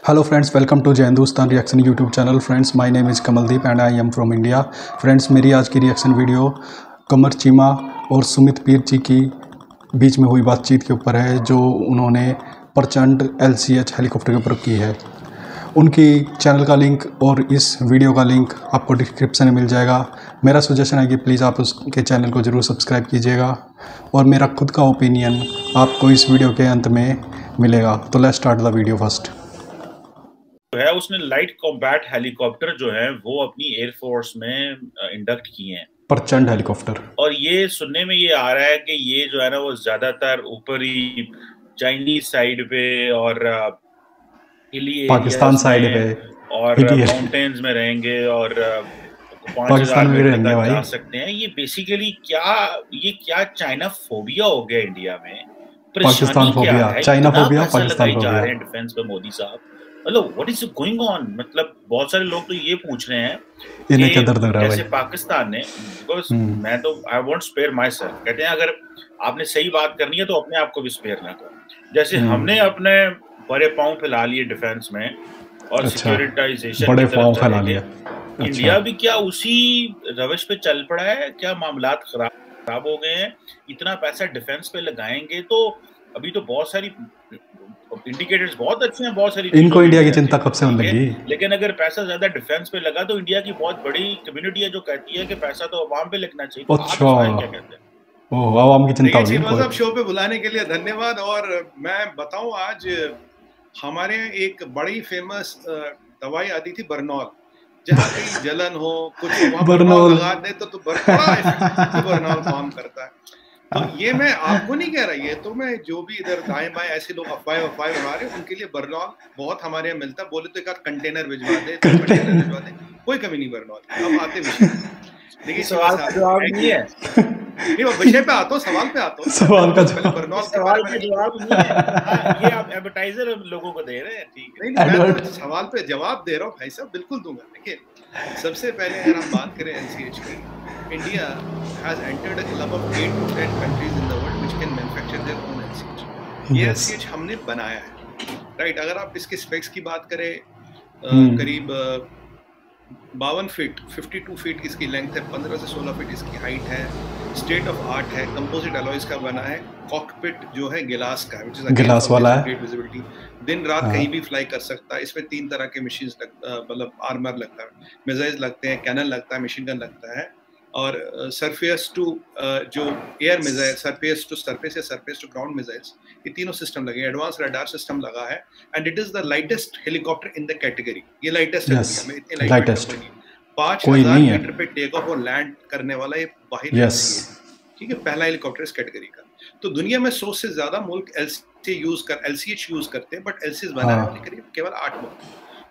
Hello friends, welcome to जय Hindustan reaction YouTube channel. Friends, my name is Kamaldeep and I am from India. Friends, मेरी आज की reaction video कमर चीमा और सुमित पीर जी की बीच में हुई बातचीत के ऊपर है, जो उन्होंने प्रचंड LCH हेलीकॉप्टर के ऊपर की है। उनकी चैनल का लिंक और इस वीडियो का लिंक आपको डिस्क्रिप्शन में मिल जाएगा। मेरा सजेशन है कि प्लीज़ आप उसके चैनल को ज़रूर सब्सक्राइब कीजिएगा और मेरा खुद का ओपिनियन आपको इस वीडियो के अंत में मिलेगा। तो let's start the video first. है उसने लाइट कॉम्बैट हेलीकॉप्टर जो है वो अपनी एयरफोर्स में इंडक्ट किए हैं, प्रचंड हेलीकॉप्टर। और ये सुनने में ये आ रहा है कि ये जो है ना वो ज्यादातर ऊपरी चाइनीज साइड पे और हिली पाकिस्तान साइड पे और माउंटेन्स में रहेंगे और 5000 मीटर तक जा सकते हैं। ये बेसिकली क्या चाइना फोबिया हो गया इंडिया में? Pakistan phobia, China phobia, Pakistan phobia जा रहे हैं डिफेंस पे मोदी साहब। मतलब व्हाट इज गोइंग ऑन? मतलब बहुत सारे लोग तो ये पूछ रहे हैं इन्हें क्या दर्द लग रहा है जैसे पाकिस्तान ने, बिकॉज मैं तो I won't spare myself, कहते हैं अगर आपने सही बात करनी है तो अपने आप को भी स्पेयर ना करो। जैसे हमने अपने बड़े पांव फैला लिए डिफेंस में और सिक्योरिटाइजेशन बड़े पांव फैला लिया। इंडिया भी क्या उसी रविश पे चल पड़ा है? क्या मामलात खराब हो गए हैं? इतना पैसा डिफेंस पे लगाएंगे तो अभी तो बहुत सारी इंडिकेटर्स बहुत अच्छे हैं, बहुत सारी इनको इंडिया की चिंता कब से होने लगी, लेकिन अगर पैसा ज्यादा डिफेंस पे लगा तो इंडिया की बहुत बड़ी कम्युनिटी है जो कहती है कि पैसा तो अवाम पे लगना चाहिए। तो अच्छा, क्या कहते हैं? ओह, आवाम की चिंता होगी। मतलब शो पे बुलाने के लिए धन्यवाद। और मैं बताऊं, आज हमारे एक बड़ी फेमस दवाई आती थी बर्नॉल, जहाँ कहीं जलन हो कुछ बर्नॉल लगा दे तो बर्नॉल काम करता है। तो ये मैं आपको नहीं कह रहा, ये तो मैं जो भी इधर दाएं बाएं ऐसे लोग अफवाह उड़ा रहे हैं उनके लिए बर्नॉल बहुत हमारे यहाँ मिलता है। बोले तो एक आध कंटेनर भिजवा दे, तो कंटेनर भिजवा दे, कोई कमी नहीं बर्नॉल। अब आते विषय, देखिए सवाल का जवाब नहीं है, नहीं वो विषय पे आता हूँ, सवाल पे आता हूँ। सवाल का जवाब नहीं है, ये आप एडवर्टाइजर लोगों को दे रहे हैं। ठीक है, नहीं मैं तो सवाल पे जवाब दे रहा हूँ भाई साहब, बिल्कुल दूंगा। देखिए, सबसे पहले अगर हम बात करें LCH की, India has entered a club of 8 to 10 countries in the world which can manufacture their own LCH. ये LCH हमने बनाया है, राइट? अगर आप इसके स्पेक्स की बात करें, करीब 52 फीट 52 फीट इसकी लेंथ है, 15 से 16 फीट इसकी हाइट है, स्टेट ऑफ आर्ट है, कंपोजिट अलॉयज का बना है, कॉकपिट जो है गिलास का है, गिलास वाला है, ग्रेट विजिबिलिटी, दिन रात कहीं भी फ्लाई कर सकता है। इसमें 3 तरह के मशीन मतलब आर्मर लगता है, मिसाइल्स लगते हैं, कैनन लगता है, मशीन गन लगता है, और सरफेस टू जो air missile, surface to surface या सरफेस टू ग्राउंड मिसाइल्स, ये तीनों सिस्टम लगे हैं। एडवांस रडार सिस्टम लगा है, and it is the lightest helicopter in the category. ये लाइटेस्ट है दुनिया में, इतनी लाइटेस्ट 5000 मीटर पे टेक ऑफ और लैंड करने वाला ये वाहिद है, ठीक है, पहला हेलीकॉप्टर इस कैटेगरी का। तो दुनिया में 100 से ज्यादा मुल्क LCH यूज करते हैं, बट LCH बनाने वाले करीब केवल 8 मुल्क।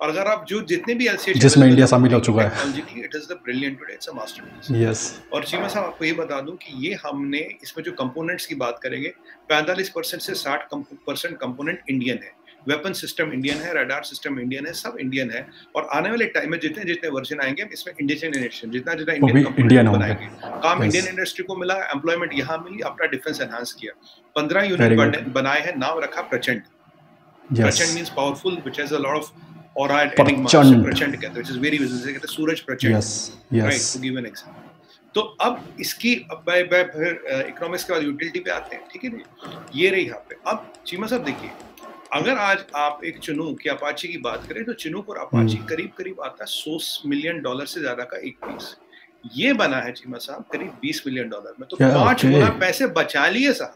और अगर आप जो जितने भी LCH जिसमें इंडिया शामिल हो चुका है, it is the brilliant today, it's a masterpiece. Yes. और चीमा साहब, आपको ये बता दूं कि ये हमने इसमें जो कंपोनेंट्स की बात करेंगे, 45% से 60% कंपोनेंट इंडियन है, वेपन सिस्टम इंडियन है, रडार सिस्टम इंडियन है, सब इंडियन है। और आने वाले टाइम में जितने जितने वर्जन आएंगे इसमें इंडिजिनेशन जितना इंडियन कंपोनेंट बनाएंगे, काम इंडियन इंडस्ट्री को मिला, एम्प्लॉयमेंट यहाँ मिली, अपना डिफेंस एनहांस किया। 15 यूनिट बनाए हैं, नाम रखा प्रचंड। प्रचंड means powerful, which has a lot of aura, प्रचंड कहते हैं, व्हिच इज वेरी विजिबल, कहते हैं सूरज Prachand, right, to give an example. तो अब इसकी फिर इकोनॉमिक्स के बाद यूटिलिटी पे आते हैं, ठीक है ना? ये रही यहाँ पे। अब चीमा साहब देखिए, अगर आज आप एक चिनूक की अपाची की बात करें तो चिनूक और अपाची करीब आता है $100 मिलियन से ज्यादा का एक पीस। ये बना है चीमा साहब करीब $20 मिलियन में। तो 5 गुना पैसे बचा लिए साहब,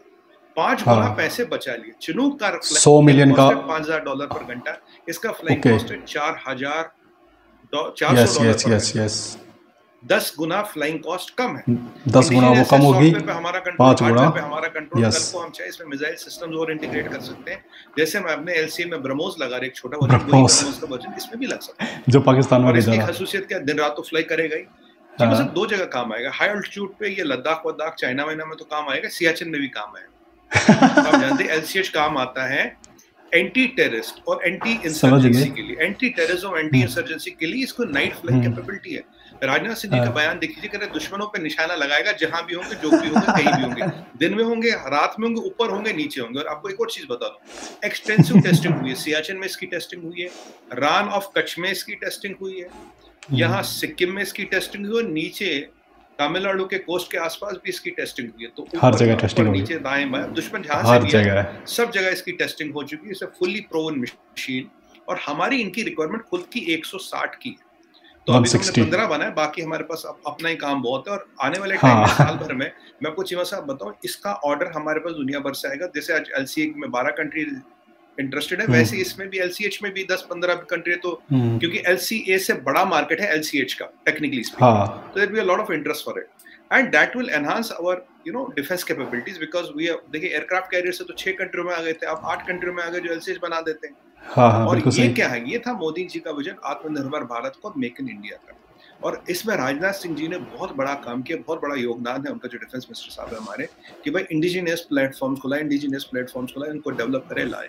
5 गुना पैसे बचा लिए। चिनूक का 100 मिलियन का $5000 पर घंटा, इसका फ्लाइंग कॉस्ट है $4,400। 10 गुना फ्लाइंग कॉस्ट कम है, 10 गुना वो कम होगी, 5 गुना पे हमारा कंट्रोल। कल को हम चाहे इसमें मिसाइल सिस्टम्स और इंटीग्रेट कर सकते हैं, जैसे मैं अपने LCA में ब्रह्मोस लगा रहे, एक छोटा ब्रह्मोस का वर्जन इसमें भी लग सकता है, जो पाकिस्तान में। इसकी खासियत क्या, दिन रात तो फ्लाई करेगा ही। मतलब 2 जगह काम आएगा, हाई अल्टीट्यूड पे, ये लद्दाख वद्दाख चाइना वाइना में तो काम आएगा, सियाचिन में भी काम आएगा। आप जानते हैं LCH काम आता है एंटी टेररिस्ट और एंटी इंसर्जेंसी के लिए, एंटी टेररिज्म, एंटी इंसर्जेंसी के लिए इसको नाइट फ्लाइंग कैपेबिलिटी है। राजनाथ सिंह जी का बयान देखिए, कह रहे दुश्मनों पे निशाना लगाएगा, जहां भी होंगे, जो भी होंगे, कहीं भी होंगे, दिन में होंगे, रात में होंगे, ऊपर होंगे, नीचे होंगे। और आपको एक और चीज बता दूं, एक्सटेंसिव टेस्टिंग हुई है, सियाचिन में इसकी टेस्टिंग हुई है, रान ऑफ कच्छ में इसकी टेस्टिंग हुई है, यहाँ सिक्किम में इसकी टेस्टिंग हुई है, नीचे तमिलनाडु के कोस्ट के आसपास भी इसकी टेस्टिंग हुई है। तो हर जगह टेस्टिंग होगी, नीचे दाएं बाएं दुश्मन जहां से हर भी जगह आए, सब जगह इसकी टेस्टिंग हो चुकी है। इसे फुल्ली प्रोवन मशीन, और हमारी इनकी रिक्वायरमेंट खुद की 160 की है। तो अभी हमने 15 बनाए, बाकी हमारे पास अपना ही काम बहुत है। और आने वाले टाइम में साल भर में मैं आपको चीमा साहब बताऊं, इसका ऑर्डर हमारे पास दुनिया भर से आएगा। जैसे आज LCA में 12 कंट्री इंटरेस्टेड है, वैसे इसमें भी LCH में भी 10-15 कंट्री है। तो क्योंकि LCA से बड़ा मार्केट है LCH का टेक्निकली स्पीकिंग, तो there be a lot of interest for it and that will enhance our defence capabilities, because we देखिए एयरक्राफ्ट कैरियर से तो 6 कंट्रियों में आ गए थे, अब 8 कंट्रियों में आ गए जो LCH बना देते हैं। और ये क्या है, ये था मोदी जी का विजन आत्मनिर्भर भारत को, मेक इन इंडिया का। और इसमें राजनाथ सिंह जी ने बहुत बड़ा काम किया, बहुत बड़ा योगदान है उनका, जो डिफेंस मिनिस्टर साहब है हमारे, कि भाई इंडिजिनियस प्लेटफॉर्म्स खुलाए, इनको डेवलप करे, लाए।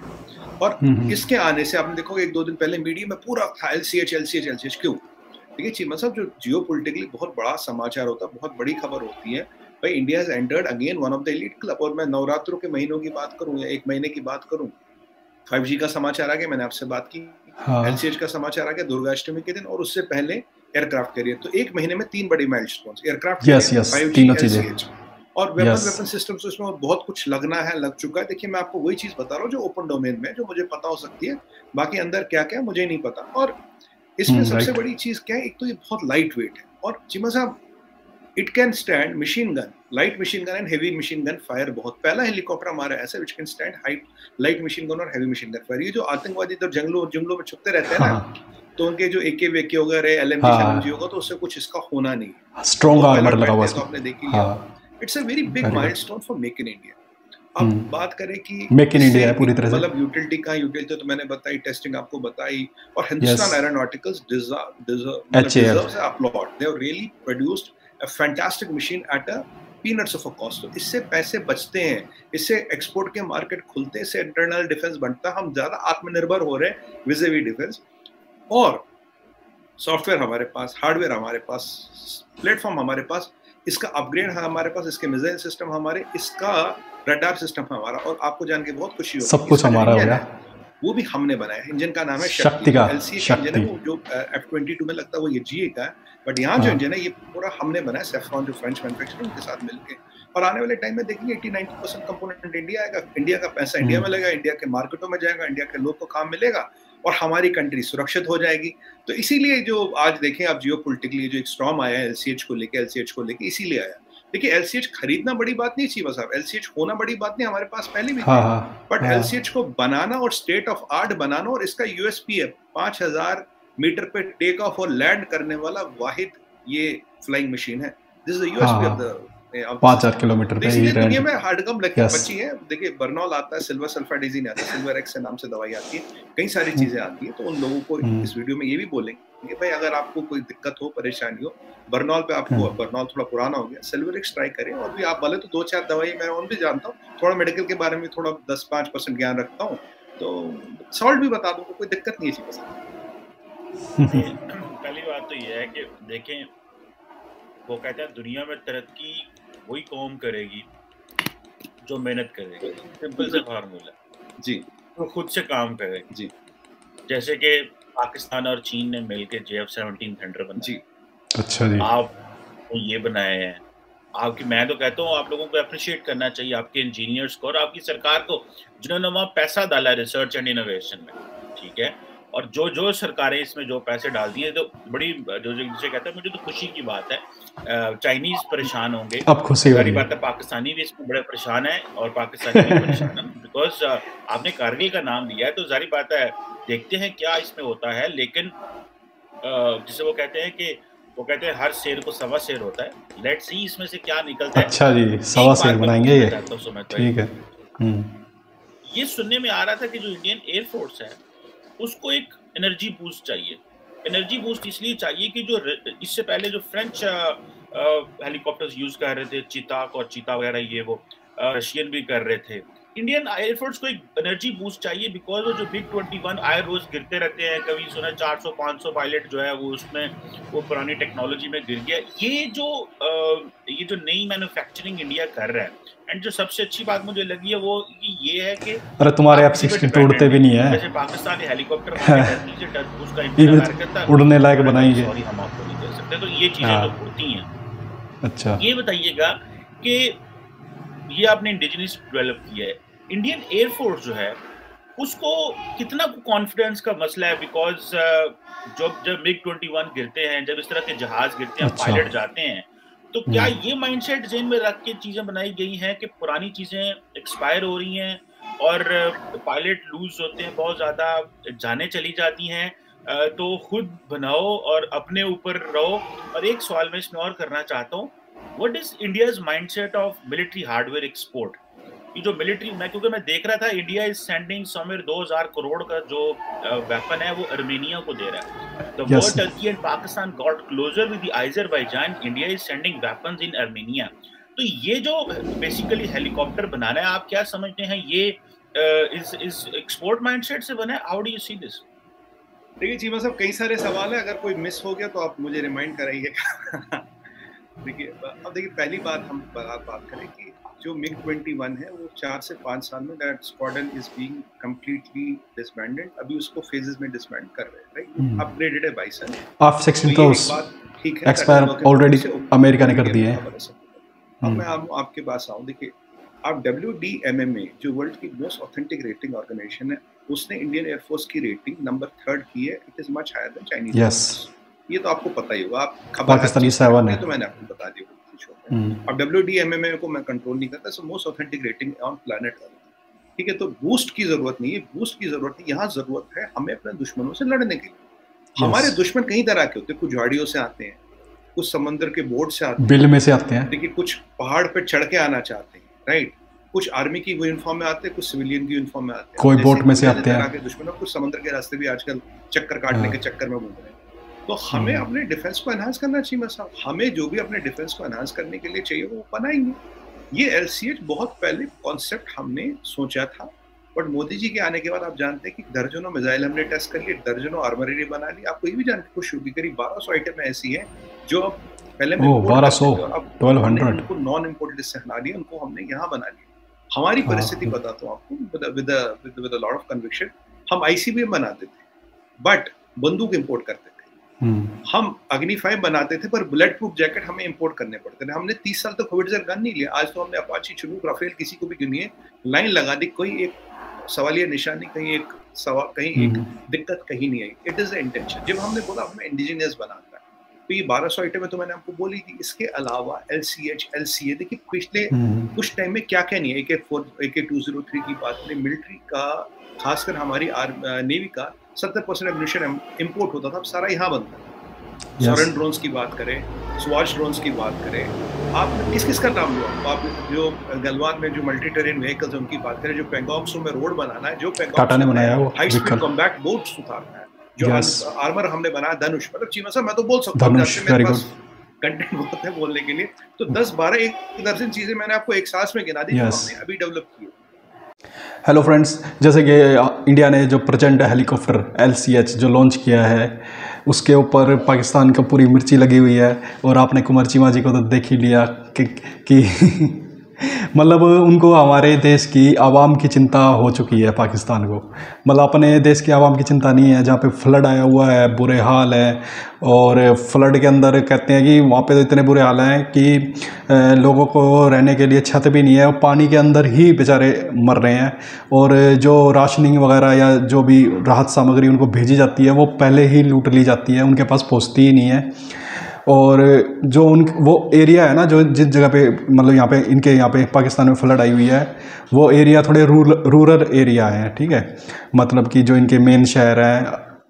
और इसके आने से आपने देखोगे 1-2 दिन पहले मीडिया में पूरा था LCH क्यों? देखिए चीमा साहब, जो जियो पोलिटिकली बहुत बड़ा समाचार होता है, बहुत बड़ी खबर होती है, भाई India has entered again one of the elite club. और मैं नवरात्रों के महीनों की बात करूं या 1 महीने की बात करूं, 5G का समाचार आ गया, मैंने आपसे बात की, LCH का समाचार आ गया दुर्गाष्टमी के दिन, और उससे पहले एयरक्राफ्ट कैरियर। तो 1 महीने में 3 बड़ी milestones, aircraft carrier, 5G, LCH और वेपन सिस्टम्स। इसमें बहुत कुछ लगना है, लग चुका है। देखिए मैं आपको वही चीज बता रहा हूँ जो ओपन डोमेन में, जो मुझे पता हो सकती है, बाकी अंदर क्या क्या मुझे नहीं पता। और इसमें सबसे बड़ी चीज क्या है, एक तो ये बहुत लाइट वेट है, और चिमा साहब it can stand machine gun, light machine gun and heavy machine gun fire. बहुत पहला हेलीकॉप्टर हमारा ऐसा which can stand height light machine gun और हेवी मशीन गन फायर। ये जो आतंकवादी इधर जंगलों में छुपते रहते हैं ना, तो उनके जो AK वेके वगैरह LMG होगा, तो उससे कुछ इसका होना नहीं है। स्ट्रॉन्ग आर्मर लगा हुआ है, तो आपने देख लिया। It's a very big milestone for make in India. अब बात करें कि मेक इन इंडिया है पूरी तरह से, मतलब यूटिलिटी तो मैंने बताई, टेस्टिंग आपको बताई, और Hindustan aeronauticals deserves applaud. They have really produced a fantastic machine at a peanuts of a cost. तो इससे पैसे बचते हैं, इससे एक्सपोर्ट के मार्केट खुलते हैं, इससे इंटरनल डिफेंस बनता है, हम ज्यादा आत्मनिर्भर हो रहे हैं विज़-वी डिफेंस। और सॉफ्टवेयर हमारे पास, हार्डवेयर हमारे पास, प्लेटफॉर्म हमारे पास, इसका अपग्रेड है हमारे पास, इसके मिसाइल सिस्टम हमारे, इसका रडार सिस्टम हमारा। और आपको जान के बहुत खुशी होगी, सब कुछ हमारा हो गया, वो भी हमने बनाया। इंजन का नाम है शक्ति का, LCA इंजन है, वो जो F-22 में लगता है वो ये GA का है, बट यहाँ जो इंजन है ये पूरा हमने बनाया, सेफ्रॉन जो फ्रेंच मैन्युफैक्चरर उनके साथ मिलके। और आने वाले टाइम में देखेंगे 80-90% कंपोनेंट इंडिया आएगा, इंडिया का पैसा इंडिया में लगेगा, इंडिया के मार्केटों में जाएगा, इंडिया के लोग को काम मिलेगा, और हमारी कंट्री सुरक्षित हो जाएगी। तो इसीलिए जो आज देखें आप जियोपॉलिटिकली जो एक स्टॉर्म आया है LCH को लेके, इसीलिए आया। देखिए LCH खरीदना बड़ी बात नहीं चाहिए, बस आप LCH होना बड़ी बात नहीं, हमारे पास पहले भी था, बट LCH को बनाना और स्टेट ऑफ आर्ट बनाना, और इसका USP है 5000 मीटर पे टेक ऑफ और लैंड करने वाला वाहिद ये फ्लाइंग मशीन है। This is the USP of the 5000 kilometre पे ही दुनिया में हार्डकम लगी बची है। देखिए बर्नॉल आता है, सिल्वर सल्फाडाइजीन आता है, सिल्वर एक्स के नाम से दवाई आती है, कई सारी चीजें आती है। तो उन लोगों को इस वीडियो में ये भी बोलेंगे कि भाई अगर आपको कोई दिक्कत हो, परेशानी हो, बर्नॉल पे आपको, बर्नॉल थोड़ा पुराना हो गया, सिल्वर एक्स ट्राई करें। और भी आप बोले तो 2-4 दवाई मैं और भी जानता हूँ, थोड़ा मेडिकल के बारे में थोड़ा 10-5% ज्ञान रखता हूँ, तो सॉल्ट भी बता दूँ, कोई दिक्कत नहीं है। पहली बात तो ये है कि देखें, वो कहते हैं दुनिया में तरक्की वही कौम करेगी जो मेहनत करेगी। सिंपल से फार्मूला जी, तो खुद से काम करेगी जी। जैसे कि पाकिस्तान और चीन ने मिलकर JF-17 थंडर बनाया जी। अच्छा जी, आप ये बनाए हैं, आपकी, मैं तो कहता हूँ आप लोगों को अप्रिशिएट करना चाहिए, आपके इंजीनियर्स को और आपकी सरकार को, जिन्होंने वहाँ पैसा डाला रिसर्च एंड इनोवेशन में, ठीक है। और जो सरकारें इसमें जो पैसे डाल दिए, तो बड़ी जो जिसे कहते हैं, मुझे तो खुशी की बात है। चाइनीज परेशान होंगे, अब खुशी सारी बात है, पाकिस्तानी भी इसमें बड़े परेशान है और पाकिस्तानी भी परेशान है, बिकॉज आपने कारगिल का नाम लिया है, तो जारी बात है देखते हैं क्या इसमें होता है। लेकिन जिसे वो कहते हैं कि वो कहते हैं हर शेर को सवा शेर होता है। लेट्स सी इसमें से क्या निकलता है। अच्छा जी, सवा शेर बनाएंगे ये, ठीक है। ये सुनने में आ रहा था कि जो इंडियन एयरफोर्स है उसको एक एनर्जी बूस्ट चाहिए। एनर्जी बूस्ट इसलिए चाहिए कि जो इससे पहले जो फ्रेंच हेलीकॉप्टर्स यूज कर रहे थे, चिताक और चीता वगैरह, ये वो रशियन भी कर रहे थे, इंडियन एयरफोर्स को एक एनर्जी बूस्ट चाहिए, बिकॉज जो बिग 21 आयर रोज गिरते रहते हैं, कभी सुना 400-500 पायलट जो है वो उसमें वो पुरानी टेक्नोलॉजी में गिर गया। ये जो नई मैन्युफैक्चरिंग इंडिया कर रहा है, एंड जो सबसे अच्छी बात मुझे लगी है वो ये है कि अरे तुम्हारे F-16 तोड़ते भी नहीं है, जैसे पाकिस्तान हेलीकॉप्टर उसका उड़ने लायक बनाएंगे, सॉरी हम आपको नहीं दे सकते, तो ये चीजें तो उड़ती हैं। अच्छा, ये बताइएगा कि ये आपने इंडिजिनस डेवलप किया है, इंडियन एयरफोर्स जो है उसको कितना कॉन्फिडेंस का मसला है, बिकॉज जब मिग 21 गिरते हैं, जब इस तरह के जहाज गिरते हैं, अच्छा, पायलट जाते हैं, तो क्या ये माइंडसेट जेन में रख के चीजें बनाई गई हैं कि पुरानी चीजें एक्सपायर हो रही हैं और पायलट लूज होते हैं, बहुत ज्यादा जाने चली जाती हैं, तो खुद बनाओ और अपने ऊपर रहो। और एक सवाल मैं इसमें और करना चाहता हूँ, what is India's mindset of military hardware export? ये जो मिलिट्री, क्योंकि मैं देख रहा था India is sending somewhere 2000 crore का जो वेपन है वो अर्मेनिया को दे रहा है। The world Turkey and Pakistan got closer with the Azerbaijan, India is sending weapons in Armenia. तो ये जो बेसिकली हेलीकॉप्टर बनाना है, आप क्या समझते हैं ये इस एक्सपोर्ट माइंडसेट से बना है? How do you see this? देखिए चीमा साहब, कई सारे सवाल है, अगर कोई मिस हो गया तो आप मुझे रिमाइंड कराइएगा। देखिए अब देखिए, पहली बात हम बात करें कि जो मिग 21 है वो 4 से 5 साल में that squadron is being completely disbanded, अभी उसको फेजेस में डिसबैंड कर रहे हैं, राइट? अपग्रेडेड है बाइसन, F-16 तो ठीक है, एक्सपायर ऑलरेडी अमेरिका ने कर दिए हैं। अब मैं आपके पास आऊं, देखिए आप WDMMA जो वर्ल्ड की मोस्ट ऑथेंटिक रेटिंग ऑर्गेनाइजेशन है, उसने इंडियन एयरफोर्स की रेटिंग नंबर 3 की है, it is much higher than Chinese. Yes, ये तो आपको पता ही होगा, आप पाकिस्तानी 7 है, तो मैंने आपको बता दिया। अब WDMMA को मैं कंट्रोल नहीं करता, so most authentic rating on planet Earth, ठीक है? तो बूस्ट की जरूरत नहीं है, बूस्ट की जरूरत नहीं, यहाँ जरूरत है हमें अपने दुश्मनों से लड़ने के लिए। हमारे दुश्मन कई तरह के होते हैं, कुछ झाड़ियों से आते हैं, कुछ समंदर के बोर्ड से आते हैं, बिल में से आते हैं, देखिए कुछ पहाड़ पे चढ़ के आना चाहते हैं, राइट? कुछ आर्मी की यूनिफॉर्म में आते हैं, कुछ सिविलियन की यूनिफॉर्म में आते हैं, कोई बोट में से आते हैं, दुश्मन, कुछ समुद्र के रास्ते भी आजकल चक्कर काटने के चक्कर में घूम रहे हैं। तो हमें अपने डिफेंस को एनहांस करना चाहिए। साहब, हमें जो भी अपने डिफेंस को एनहांस करने के लिए चाहिए वो बनाएंगे। ये LCH बहुत पहले कॉन्सेप्ट हमने सोचा था, बट मोदी जी के आने के बाद आप जानते हैं कि दर्जनों मिसाइल हमने टेस्ट कर लिए, दर्जनों आर्मरी बना ली। आपको ये भी जान के खुश होगी, करीब 1200 आइटम ऐसी हैं जो अब पहले 1200 उनको नॉन इम्पोर्टेड लिस्ट से हटा दिया, उनको हमने यहाँ बना लिया। हमारी परिस्थिति बताता हूँ आपको with a lot of conviction. हम ICBM बनाते थे बट बंदूक इंपोर्ट करते थे, हम अग्नि 5 बनाते थे पर बुलेट प्रूफ जैकेट हमें इंपोर्ट करने पड़ते थे। हमने 30 साल तक होविट्जर गन नहीं लिया, आज तो हमने अपाची, चिनूक, राफेल किसी को भी गिनिए, लाइन लगा दी, कोई एक सवालिया निशानी, कहीं एक दिक्कत कहीं नहीं आई। It is the intention. जब हमने बोला हमें इंडिजिनियस बनाना है, तो ये 1200 आइटम है, तो मैंने आपको बोली थी। इसके अलावा LCH, LCA, देखिए पिछले कुछ टाइम में क्या क्या नहीं है। AK-203 की बात करें, मिलिट्री का, खासकर हमारी नेवी का 70% एम्यूनिशन इंपोर्ट होता था, अब सारा यहाँ बनता है। सोरेन ड्रोन्स की बात करें, स्वाच ड्रोन्स की बात करें, आपने किसका नाम लिया? आप जो गलवान में जो मल्टी टेरेन व्हीकल्स उनकी बात करें, जो पेंगोंग सू में रोड बनाना है, जो टाटा ने बनाया वो हाई स्पीड कॉम्बैट बोट्स उतारना है, जो आर्मर हमने बनाया धनुष। मतलब चीमा साहब मैं तो बोल सकता हूँ, मेरे पास कंटेंट बहुत है बोलने के लिए, तो 10-12 एक दर्जन चीजें मैंने आपको एक सांस में गिना दी जो हमने अभी डेवलप की। हेलो फ्रेंड्स, जैसे कि इंडिया ने जो प्रचंड हेलीकॉप्टर LCH जो लॉन्च किया है, उसके ऊपर पाकिस्तान का पूरी मिर्ची लगी हुई है। और आपने कुंवर चीमा जी को तो देख ही लिया कि मतलब उनको हमारे देश की आवाम की चिंता हो चुकी है। पाकिस्तान को मतलब अपने देश की आवाम की चिंता नहीं है, जहाँ पे फ्लड आया हुआ है, बुरे हाल है। और फ्लड के अंदर कहते हैं कि वहाँ पे तो इतने बुरे हाल हैं कि लोगों को रहने के लिए छत भी नहीं है, और पानी के अंदर ही बेचारे मर रहे हैं। और जो राशनिंग वगैरह या जो भी राहत सामग्री उनको भेजी जाती है वो पहले ही लूट ली जाती है, उनके पास पहुँचती ही नहीं है। और जो वो एरिया है ना, जो जिस जगह पे मतलब यहाँ पे पाकिस्तान में फ्लड आई हुई है, वो एरिया थोड़े रूरल एरिया है, ठीक है? मतलब कि जो इनके मेन शहर हैं,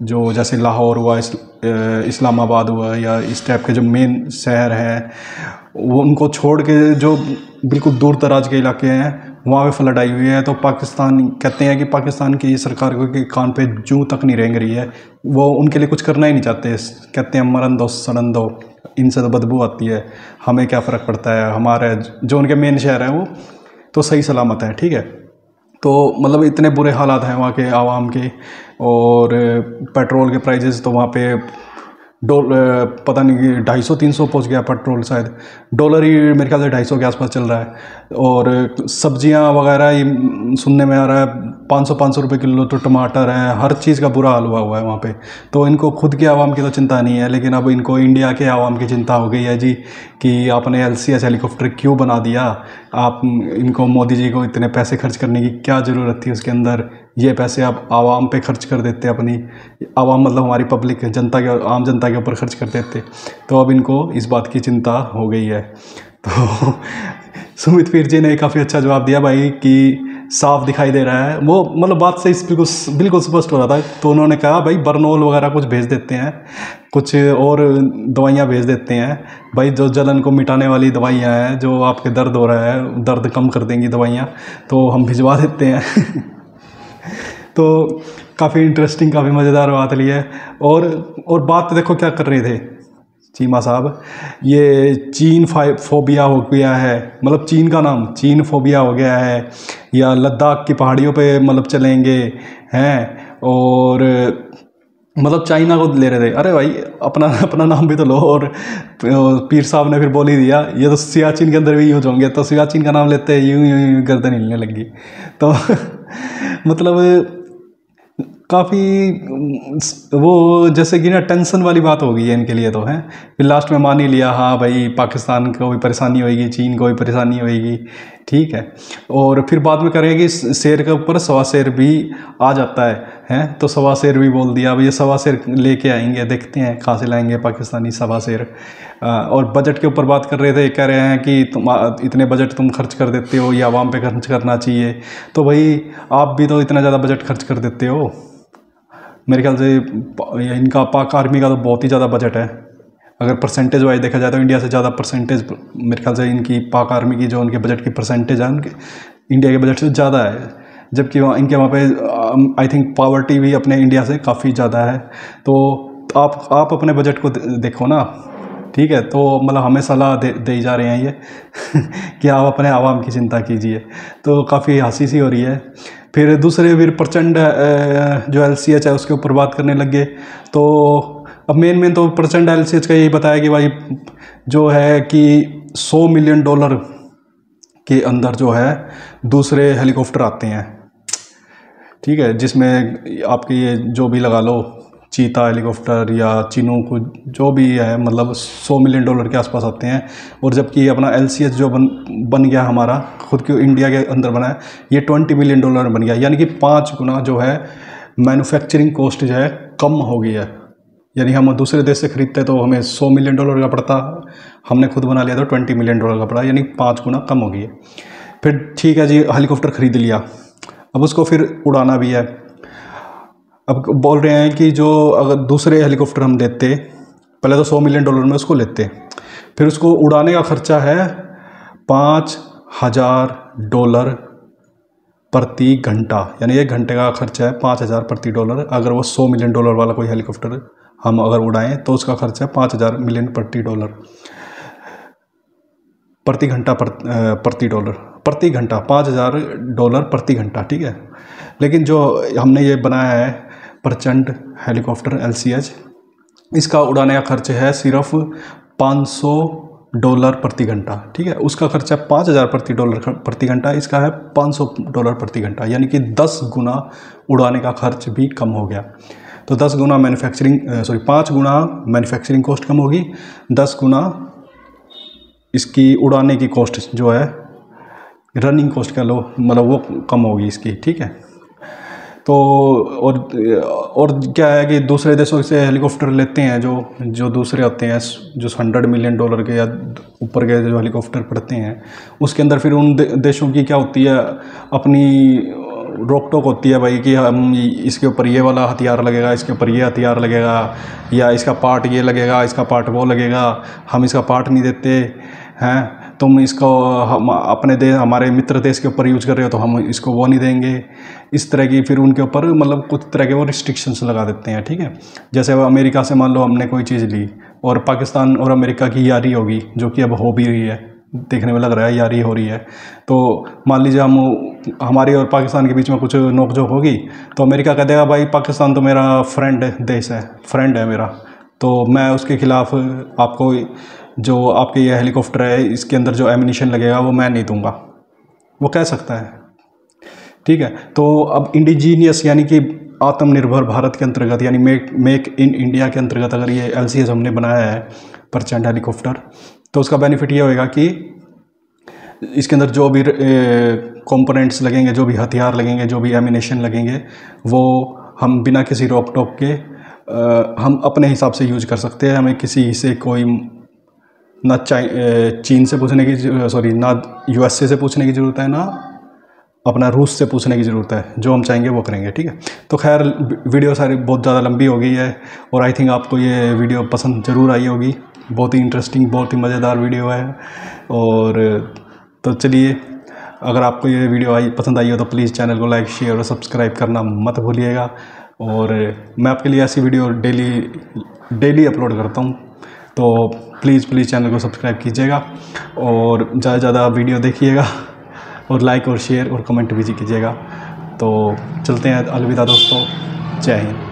जो जैसे लाहौर हुआ, इस्लामाबाद हुआ, या इस टाइप के जो मेन शहर हैं, वो उनको छोड़ के जो बिल्कुल दूर दराज के इलाके हैं वहाँ पे फ्लड आई हुई है। तो पाकिस्तान कहते हैं कि पाकिस्तान की सरकार के कान पे जूं तक नहीं रेंग रही है, वो उनके लिए कुछ करना ही नहीं चाहते। कहते हैं मरन दो सड़न दो, इनसे तो बदबू आती है, हमें क्या फ़र्क पड़ता है, हमारे जो उनके मेन शहर हैं वो तो सही सलामत है, ठीक है? तो मतलब इतने बुरे हालात हैं वहाँ के आवाम के। और पेट्रोल के प्राइजेस तो वहाँ पे पता नहीं 250-300 पहुँच गया पेट्रोल, शायद डॉलर ही मेरे ख्याल से 250 के आसपास चल रहा है। और सब्जियां वगैरह ये सुनने में आ रहा है 500 रुपये किलो तो टमाटर है, हर चीज़ का बुरा हाल हुआ है वहाँ पे। तो इनको खुद के आवाम की तो चिंता नहीं है, लेकिन अब इनको इंडिया के आवाम की चिंता हो गई है जी कि आपने LCH हेलीकॉप्टर क्यों बना दिया, आप इनको मोदी जी को इतने पैसे खर्च करने की क्या ज़रूरत थी उसके अंदर, ये पैसे आप आवाम पे खर्च कर देते, अपनी आवाम मतलब हमारी पब्लिक जनता के, आम जनता के ऊपर खर्च कर देते। तो अब इनको इस बात की चिंता हो गई है। तो सुमित पीर जी ने काफ़ी अच्छा जवाब दिया भाई कि साफ दिखाई दे रहा है, वो मतलब बात से बिल्कुल स्पष्ट हो रहा था। तो उन्होंने कहा भाई बर्नोल वगैरह कुछ भेज देते हैं, कुछ और दवाइयाँ भेज देते हैं भाई, जो जलन को मिटाने वाली दवाइयाँ हैं, जो आपके दर्द हो रहा है दर्द कम कर देंगी दवाइयाँ, तो हम भिजवा देते हैं। तो काफ़ी इंटरेस्टिंग, काफ़ी मज़ेदार बात ली है। और बात देखो क्या कर रहे थे चीमा साहब, ये चीन फोबिया हो गया है, मतलब चीन का नाम चीन फोबिया हो गया है, या लद्दाख की पहाड़ियों पे मतलब चलेंगे हैं, और मतलब चाइना को ले रहे थे। अरे भाई अपना नाम भी तो लो। और पीर साहब ने फिर बोल ही दिया ये तो सियाचिन के अंदर भी यूज होंगे, तो सियाचिन का नाम लेते यूं यूं गर्दन हिलने लगी। तो मतलब काफ़ी वो जैसे कि ना टेंशन वाली बात हो गई है इनके लिए तो है। फिर लास्ट में मान ही लिया हाँ भाई पाकिस्तान को भी परेशानी होएगी, चीन को भी परेशानी होएगी, ठीक है। और फिर बाद में करेंगे कि शेर के ऊपर सवा शेर भी आ जाता है तो सवा शेर भी बोल दिया। अब ये सवा शेर लेके आएंगे, देखते हैं कहाँ से लाएंगे पाकिस्तानी सवा शेर। और बजट के ऊपर बात कर रहे थे, कह रहे हैं कि तुम इतने बजट तुम खर्च कर देते हो, ये आवाम पे खर्च करना चाहिए। तो भाई आप भी तो इतना ज़्यादा बजट खर्च कर देते हो। मेरे ख्याल से इनका पाक आर्मी का तो बहुत ही ज़्यादा बजट है। अगर परसेंटेज वाइज देखा जाए तो इंडिया से ज़्यादा परसेंटेज मेरे ख्याल से इनकी पाक आर्मी की जो उनके बजट की परसेंटेज है उनके इंडिया के बजट से ज़्यादा है। जबकि इनके वहाँ पे आई थिंक पावर्टी भी अपने इंडिया से काफ़ी ज़्यादा है। तो आप अपने बजट को देखो ना, ठीक है। तो मतलब हमें सलाह दे जा रहे हैं ये कि आप अपने आवाम की चिंता कीजिए। तो काफ़ी हंसी सी हो रही है। फिर दूसरे फिर प्रचंड जो LCH है उसके ऊपर बात करने लगे। तो अब मेन तो प्रचंड LCH का यही बताया कि भाई जो है कि $100 मिलियन के अंदर जो है दूसरे हेलीकॉप्टर आते हैं, ठीक है, जिसमें आपके ये जो भी लगा लो चीता हेलीकॉप्टर या चिनूक जो भी है, मतलब $100 मिलियन के आसपास आते हैं। और जबकि अपना LCH जो बन गया हमारा खुद के इंडिया के अंदर बना है, ये $20 मिलियन बन गया, यानी कि 5 गुना जो है मैन्युफैक्चरिंग कॉस्ट जो है कम हो गई है। यानी हम दूसरे देश से खरीदते तो हमें $100 मिलियन का पड़ता, हमने खुद बना लिया तो $20 मिलियन का पड़ा, यानी 5 गुना कम हो गई है। फिर ठीक है जी, हेलीकॉप्टर ख़रीद लिया, अब उसको फिर उड़ाना भी है। अब बोल रहे हैं कि जो अगर दूसरे हेलीकॉप्टर हम लेते, पहले तो $100 मिलियन में उसको लेते, फिर उसको उड़ाने का खर्चा है $5,000 प्रति घंटा, यानी 1 घंटे का खर्चा है $5,000 प्रति डॉलर। अगर वो $100 मिलियन वाला कोई हेलीकॉप्टर हम अगर उड़ाएं तो उसका खर्चा है $5,000 मिलियन प्रति डॉलर प्रति घंटा, प्रति डॉलर प्रति घंटा, $5,000 प्रति घंटा, ठीक है। लेकिन जो हमने ये बनाया है प्रचंड हेलीकॉप्टर LCH, इसका उड़ाने का खर्च है सिर्फ $500 प्रति घंटा, ठीक है। उसका खर्चा $5,000 प्रति घंटा, इसका है $500 प्रति घंटा, यानी कि 10 गुना उड़ाने का खर्च भी कम हो गया। तो 10 गुना 5 गुना मैन्युफैक्चरिंग कॉस्ट कम होगी, 10 गुना इसकी उड़ाने की कॉस्ट जो है रनिंग कॉस्ट का लो, मतलब वो कम होगी इसकी, ठीक है। तो और क्या है कि दूसरे देशों से हेलीकॉप्टर लेते हैं जो दूसरे होते हैं, जो $100 मिलियन के या ऊपर के जो हेलीकॉप्टर पड़ते हैं, उसके अंदर फिर उन देशों की क्या होती है, अपनी रोक टोक होती है भाई कि हम इसके ऊपर ये वाला हथियार लगेगा, इसके ऊपर ये हथियार लगेगा, या इसका पार्ट ये लगेगा, इसका पार्ट वो लगेगा, हम इसका पार्ट नहीं देते हैं, तुम इसको हम अपने देश हमारे मित्र देश के ऊपर यूज कर रहे हो तो हम इसको वो नहीं देंगे। इस तरह की फिर उनके ऊपर मतलब कुछ तरह के वो रिस्ट्रिक्शंस लगा देते हैं, ठीक है। जैसे अमेरिका से मान लो हमने कोई चीज़ ली और पाकिस्तान और अमेरिका की यारी होगी, जो कि अब हो भी रही है, देखने में लग रहा है यार ये हो रही है। तो मान लीजिए हमारी और पाकिस्तान के बीच में कुछ नोकझोंक होगी तो अमेरिका कह देगा भाई पाकिस्तान तो मेरा फ्रेंड देश है, फ्रेंड है मेरा, तो मैं उसके खिलाफ़ आपको जो आपके ये हेलीकॉप्टर है इसके अंदर जो एमिनिशन लगेगा वो मैं नहीं दूंगा, वो कह सकता है। ठीक है, तो अब इंडिजीनियस यानी कि आत्मनिर्भर भारत के अंतर्गत यानी मेक इन इंडिया के अंतर्गत अगर ये LCS हमने बनाया है प्रचंड हेलीकॉप्टर, तो उसका बेनिफिट ये होएगा कि इसके अंदर जो भी कंपोनेंट्स लगेंगे, जो भी हथियार लगेंगे, जो भी एमिनेशन लगेंगे, वो हम बिना किसी रोक टोक के हम अपने हिसाब से यूज कर सकते हैं। हमें किसी से कोई ना चीन से पूछने की ना USA से पूछने की ज़रूरत है, ना अपना रूस से पूछने की ज़रूरत है। जो हम चाहेंगे वो करेंगे। ठीक है, तो खैर वीडियो सारी बहुत ज़्यादा लंबी हो गई है और आई थिंक आपको ये वीडियो पसंद ज़रूर आई होगी। बहुत ही इंटरेस्टिंग, बहुत ही मज़ेदार वीडियो है। और तो चलिए, अगर आपको ये वीडियो पसंद आई हो तो प्लीज़ चैनल को लाइक, शेयर और सब्सक्राइब करना मत भूलिएगा। और मैं आपके लिए ऐसी वीडियो डेली अपलोड करता हूँ, तो प्लीज़ चैनल को सब्सक्राइब कीजिएगा और ज़्यादा से ज़्यादा वीडियो देखिएगा और लाइक और शेयर और कमेंट भी कीजिएगा। तो चलते हैं, अलविदा दोस्तों, जय हिंद।